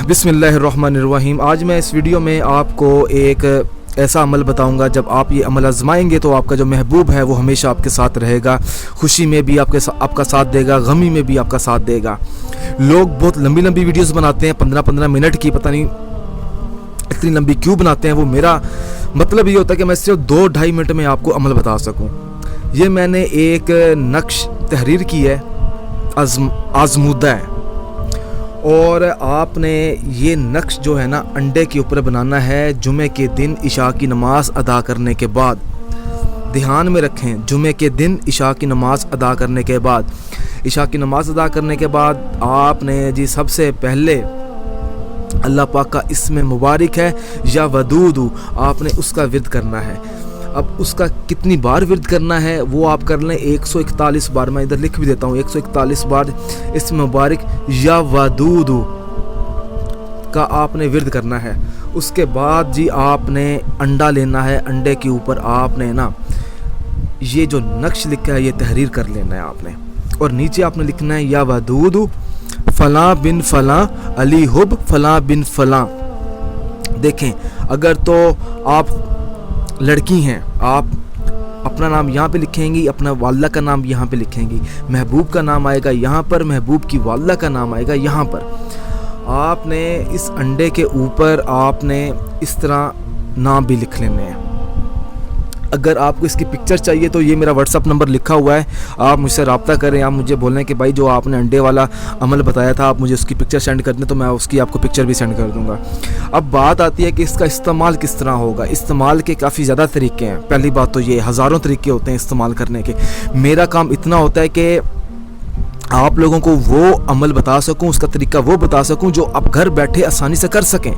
بسم اللہ الرحمن الرحیم۔ آج میں اس ویڈیو میں آپ کو ایک ایسا عمل بتاؤں گا، جب آپ یہ عمل آزمائیں گے تو آپ کا جو محبوب ہے وہ ہمیشہ آپ کے ساتھ رہے گا، خوشی میں بھی آپ کا ساتھ دے گا، غمی میں بھی آپ کا ساتھ دے گا۔ لوگ بہت لمبی لمبی ویڈیوز بناتے ہیں، 15-15 منٹ کی، پتہ نہیں اتنی لمبی کیوں بناتے ہیں۔ وہ میرا مطلب یہ ہوتا ہے کہ میں صرف 2-2.5 منٹ میں آپ کو عمل بتا سکوں۔ یہ میں نے ایک نقش تحریر کی ہے، آزمودہ ہے، اور آپ نے یہ نقش جو ہے نا انڈے کے اوپر بنانا ہے جمعے کے دن عشاء کی نماز ادا کرنے کے بعد۔ دھیان میں رکھیں، جمعے کے دن عشاء کی نماز ادا کرنے کے بعد، عشاء کی نماز ادا کرنے کے بعد آپ نے سب سے پہلے اللہ پاک کا اسم مبارک ہے یا ودود، آپ نے اس کا ورد کرنا ہے۔ اب اس کا کتنی بار ورد کرنا ہے وہ آپ کر لیں، 141 بار، میں ادھر لکھ بھی دیتا ہوں، 141 بار اسم مبارک یا ودود کا آپ نے ورد کرنا ہے۔ اس کے بعد آپ نے انڈا لینا ہے، انڈے کے اوپر آپ نے نا یہ جو نقش لکھا ہے یہ تحریر کر لینا ہے آپ نے، اور نیچے آپ نے لکھنا ہے یا ودود فلاں بن فلاں علی حب فلاں بن فلاں۔ دیکھیں، اگر تو آپ لڑکی ہیں، آپ اپنا نام یہاں پہ لکھیں گی، اپنا والدہ کا نام یہاں پہ لکھیں گی، محبوب کا نام آئے گا یہاں پر، محبوب کی والدہ کا نام آئے گا یہاں پر۔ آپ نے اس انڈے کے اوپر آپ نے اس طرح نام بھی لکھ لینے ہیں۔ اگر آپ کو اس کی پکچر چاہیے تو یہ میرا واٹس اپ نمبر لکھا ہوا ہے، آپ مجھ سے رابطہ کریں، آپ مجھے بولیں کہ بھائی جو آپ نے انڈے والا عمل بتایا تھا آپ مجھے اس کی پکچر سینڈ کر دیں، تو میں اس کی آپ کو پکچر بھی سینڈ کر دوں گا۔ اب بات آتی ہے کہ اس کا استعمال کس طرح ہوگا۔ استعمال کے کافی زیادہ طریقے ہیں۔ پہلی بات تو یہ ہزاروں طریقے ہوتے ہیں استعمال کرنے کے، میرا کام اتنا ہوتا ہے کہ آپ لوگوں کو وہ عمل بتا سکوں، اس کا طریقہ وہ بتا سکوں جو آپ گھر بیٹھے آسانی سے کر سکیں۔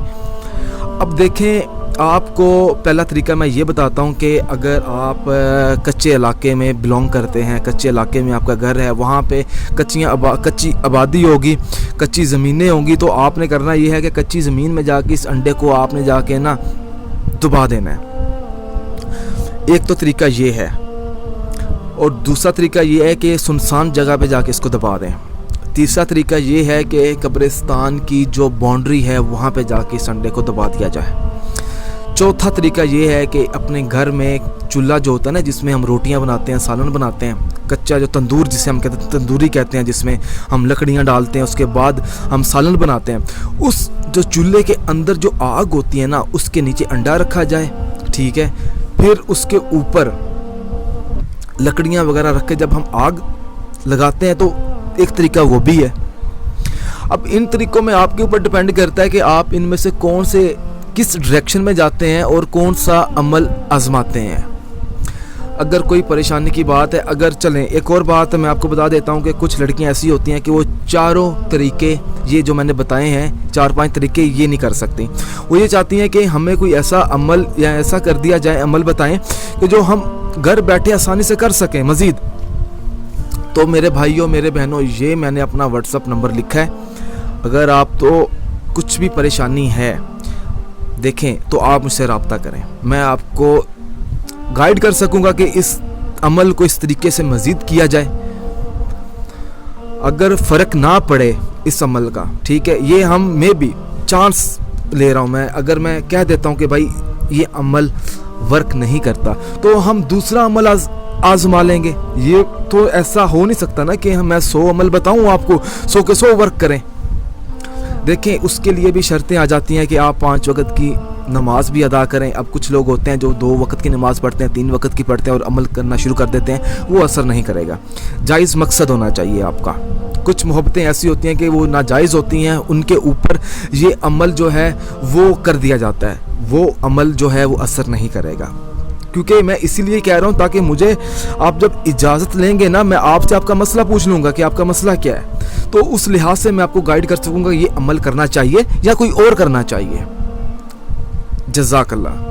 اب دیکھیں، آپ کو پہلا طریقہ میں یہ بتاتا ہوں کہ اگر آپ کچے علاقے میں بلونگ کرتے ہیں، کچے علاقے میں آپ کا گھر ہے، وہاں پہ کچی آبادی ہوگی، کچی زمینیں ہوں گی، تو آپ نے کرنا یہ ہے کہ کچی زمین میں جا کے اس انڈے کو آپ نے جا کے نا دبا دینا ہے۔ ایک تو طریقہ یہ ہے، اور دوسرا طریقہ یہ ہے کہ سنسان جگہ پہ جا کے اس کو دبا دیں۔ تیسرا طریقہ یہ ہے کہ قبرستان کی جو باؤنڈری ہے وہاں پہ جا کے اس انڈے کو دبا دیا جائے۔ چوتھا طریقہ یہ ہے کہ اپنے گھر میں چولہا جو ہوتا ہے نا جس میں ہم روٹیاں بناتے ہیں، سالن بناتے ہیں، کچا جو تندور جسے ہم کہتے ہیں، تندوری کہتے ہیں، جس میں ہم لکڑیاں ڈالتے ہیں، اس کے بعد ہم سالن بناتے ہیں، اس جو چولہے کے اندر جو آگ ہوتی ہے نا اس کے نیچے انڈا رکھا جائے، ٹھیک ہے، پھر اس کے اوپر لکڑیاں وغیرہ رکھ کے جب ہم آگ لگاتے ہیں تو ایک طریقہ وہ بھی ہے۔ اب ان طریقوں میں آپ کے اوپر ڈیپینڈ کرتا ہے کہ آپ ان میں سے کون سے کس ڈائریکشن میں جاتے ہیں اور کون سا عمل آزماتے ہیں۔ اگر کوئی پریشانی کی بات ہے، اگر چلیں ایک اور بات میں آپ کو بتا دیتا ہوں کہ کچھ لڑکیاں ایسی ہوتی ہیں کہ وہ چاروں طریقے یہ جو میں نے بتائے ہیں 4-5 طریقے یہ نہیں کر سکتی۔ وہ یہ چاہتی ہیں کہ ہمیں کوئی ایسا عمل یا ایسا کر دیا جائے، عمل بتائیں کہ جو ہم گھر بیٹھے آسانی سے کر سکیں مزید۔ تو میرے بھائیوں، میرے بہنوں، یہ میں نے اپنا واٹس اپ نمبر لکھا ہے، اگر آپ تو کچھ بھی پریشانی ہے دیکھیں تو آپ مجھ سے رابطہ کریں، میں آپ کو گائیڈ کر سکوں گا کہ اس عمل کو اس طریقے سے مزید کیا جائے۔ اگر فرق نہ پڑے اس عمل کا، ٹھیک ہے، یہ میں بھی چانس لے رہا ہوں، اگر میں کہہ دیتا ہوں کہ بھائی یہ عمل ورک نہیں کرتا تو ہم دوسرا عمل آزما لیں گے۔ یہ تو ایسا ہو نہیں سکتا نا کہ میں 100 عمل بتاؤں آپ کو، 100 کے 100 ورک کریں۔ دیکھیں، اس کے لیے بھی شرطیں آ جاتی ہیں کہ آپ 5 وقت کی نماز بھی ادا کریں۔ اب کچھ لوگ ہوتے ہیں جو 2 وقت کی نماز پڑھتے ہیں، 3 وقت کی پڑھتے ہیں اور عمل کرنا شروع کر دیتے ہیں، وہ اثر نہیں کرے گا۔ جائز مقصد ہونا چاہیے آپ کا۔ کچھ محبتیں ایسی ہوتی ہیں کہ وہ ناجائز ہوتی ہیں، ان کے اوپر یہ عمل جو ہے وہ کر دیا جاتا ہے، وہ عمل جو ہے وہ اثر نہیں کرے گا۔ کیونکہ میں اسی لیے کہہ رہا ہوں تاکہ مجھے آپ جب اجازت لیں گے نا، میں آپ سے آپ کا مسئلہ پوچھ لوں گا کہ آپ کا مسئلہ کیا ہے، تو اس لحاظ سے میں آپ کو گائیڈ کر سکوں گا یہ عمل کرنا چاہیے یا کوئی اور کرنا چاہیے۔ جزاک اللہ۔